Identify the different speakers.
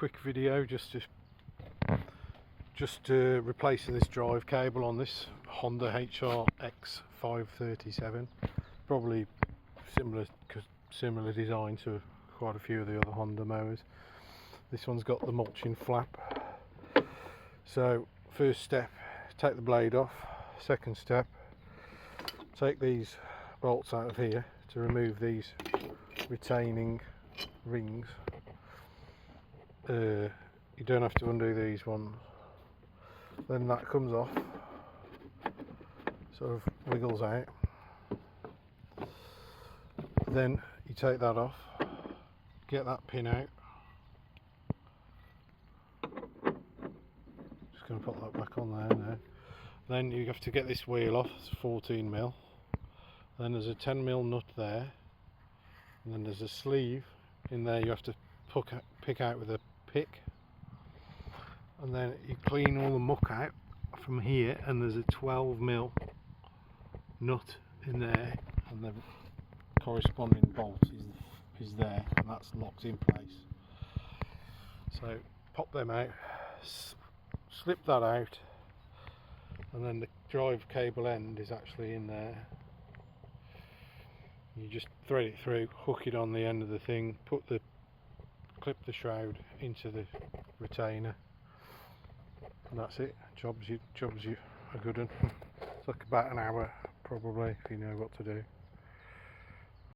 Speaker 1: quick video just replacing this drive cable on this Honda HRX 537. Probably similar design to quite a few of the other Honda mowers. This one's got the mulching flap. So first step, take the blade off. Second step, take these bolts out of here to remove these retaining rings. You don't have to undo these ones. Then that comes off, sort of wiggles out. Then you take that off, get that pin out. Just going to put that back on there now. Then you have to get this wheel off. It's 14mm. Then there's a 10mm nut there, and then there's a sleeve in there you have to pick out with a pick. And then you clean all the muck out from here, and there's a 12mm nut in there, and the corresponding bolt is there, and that's locked in place. So pop them out, slip that out, and then the drive cable end is actually in there. You just thread it through, hook it on the end of the thing, clip the shroud into the retainer, and that's it. Job's you a good one. It's like about an hour probably, if you know what to do.